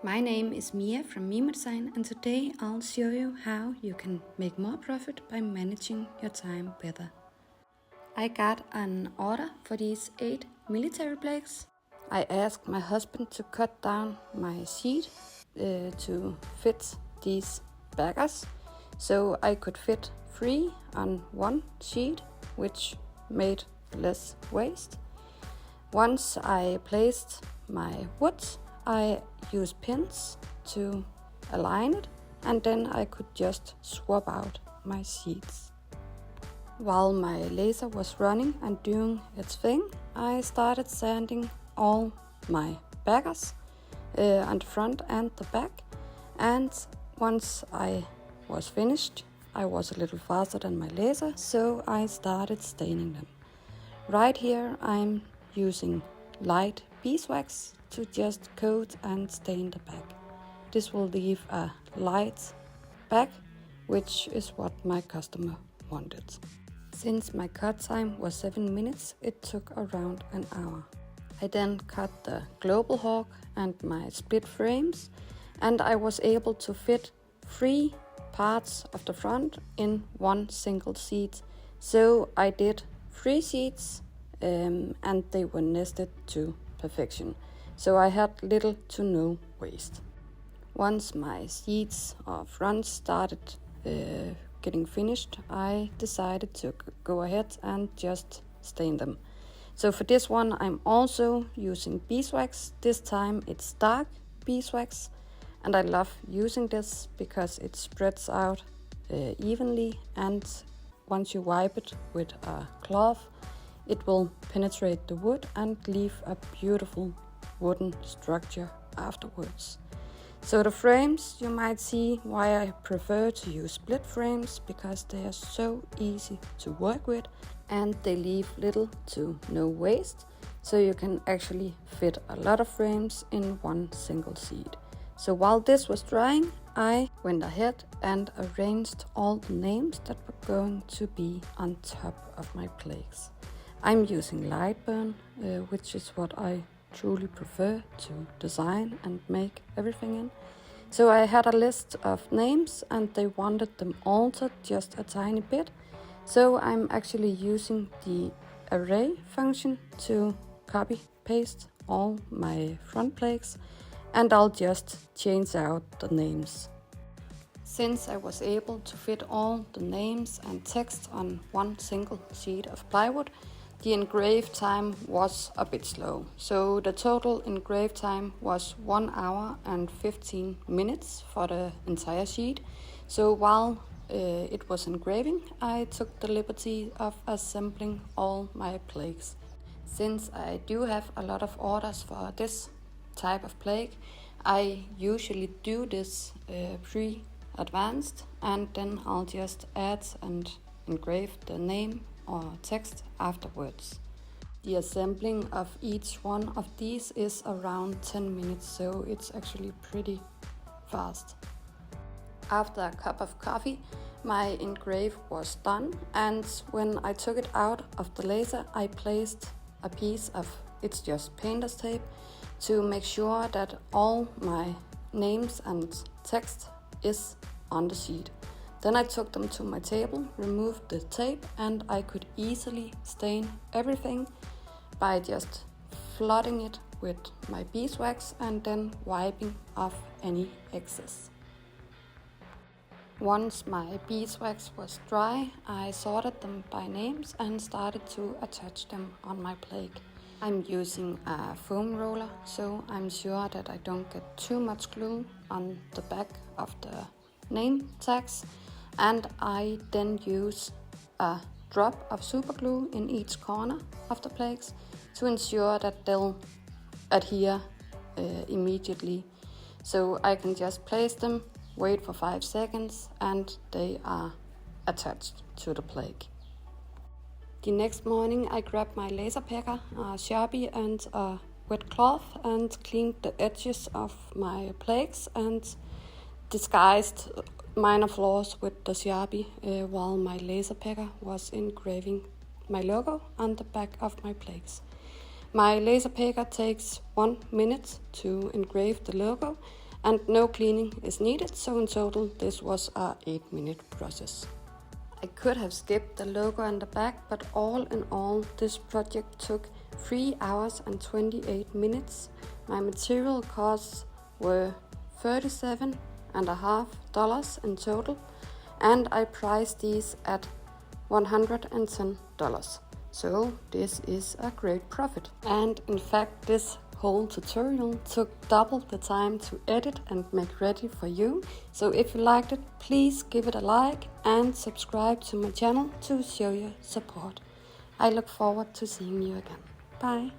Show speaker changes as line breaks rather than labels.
My name is Mia from Mima Design, and today I'll show you how you can make more profit by managing your time better. I got an order for these 8 military plaques. I asked my husband to cut down my sheet to fit these baggers, so I could fit 3 on one sheet, which made less waste. Once I placed my wood, I used pins to align it, and then I could just swap out my sheets. While my laser was running and doing its thing, I started sanding all my baggers on the front and the back, and once I was finished, I was a little faster than my laser, so I started staining them. Right here I'm using light beeswax to just coat and stain the back. This will leave a light back, which is what my customer wanted. Since my cut time was 7 minutes, it took around an hour. I then cut the global hawk and my split frames, and I was able to fit 3 parts of the front in one single sheet. So I did 3 sheets and they were nested to perfection. So I had little to no waste. Once my sheets or fronts started getting finished, I decided to go ahead and just stain them. So for this one I'm also using beeswax. This time it's dark beeswax, and I love using this because it spreads out evenly, and once you wipe it with a cloth, it will penetrate the wood and leave a beautiful wooden structure afterwards. So the frames, you might see why I prefer to use split frames, because they are so easy to work with and they leave little to no waste, so you can actually fit a lot of frames in one single sheet. So while this was drying, I went ahead and arranged all the names that were going to be on top of my plaques. I'm using light burn, which is what I truly prefer to design and make everything in. So I had a list of names and they wanted them altered just a tiny bit. So I'm actually using the array function to copy paste all my front plaques, and I'll just change out the names. Since I was able to fit all the names and text on one single sheet of plywood, the engrave time was a bit slow. So the total engrave time was 1 hour and 15 minutes for the entire sheet. So while it was engraving, I took the liberty of assembling all my plaques. Since I do have a lot of orders for this type of plaque, I usually do this pre-advanced, and then I'll just add and engrave the name or text afterwards. The assembling of each one of these is around 10 minutes, so it's actually pretty fast. After a cup of coffee, my engrave was done, and when I took it out of the laser, I placed a piece of, it's just painter's tape, to make sure that all my names and text is on the sheet. Then I took them to my table, removed the tape, and I could easily stain everything by just flooding it with my beeswax and then wiping off any excess. Once my beeswax was dry, I sorted them by names and started to attach them on my plaque. I'm using a foam roller, so I'm sure that I don't get too much glue on the back of the name tags. And I then use a drop of super glue in each corner of the plaques to ensure that they'll adhere immediately. So I can just place them, wait for 5 seconds, and they are attached to the plaque. The next morning I grabbed my laser packer, a Sharpie and a wet cloth, and cleaned the edges of my plaques and disguised minor flaws with the Sharpie while my laser packer was engraving my logo on the back of my plaques. My laser packer takes 1 minute to engrave the logo, and no cleaning is needed, so in total this was a 8-minute process. I could have skipped the logo on the back, but all in all this project took 3 hours and 28 minutes. My material costs were $37.50 in total, and I priced these at $110. So this is a great profit. And in fact, this whole tutorial took double the time to edit and make ready for you. So if you liked it, please give it a like and subscribe to my channel to show your support. I look forward to seeing you again. Bye.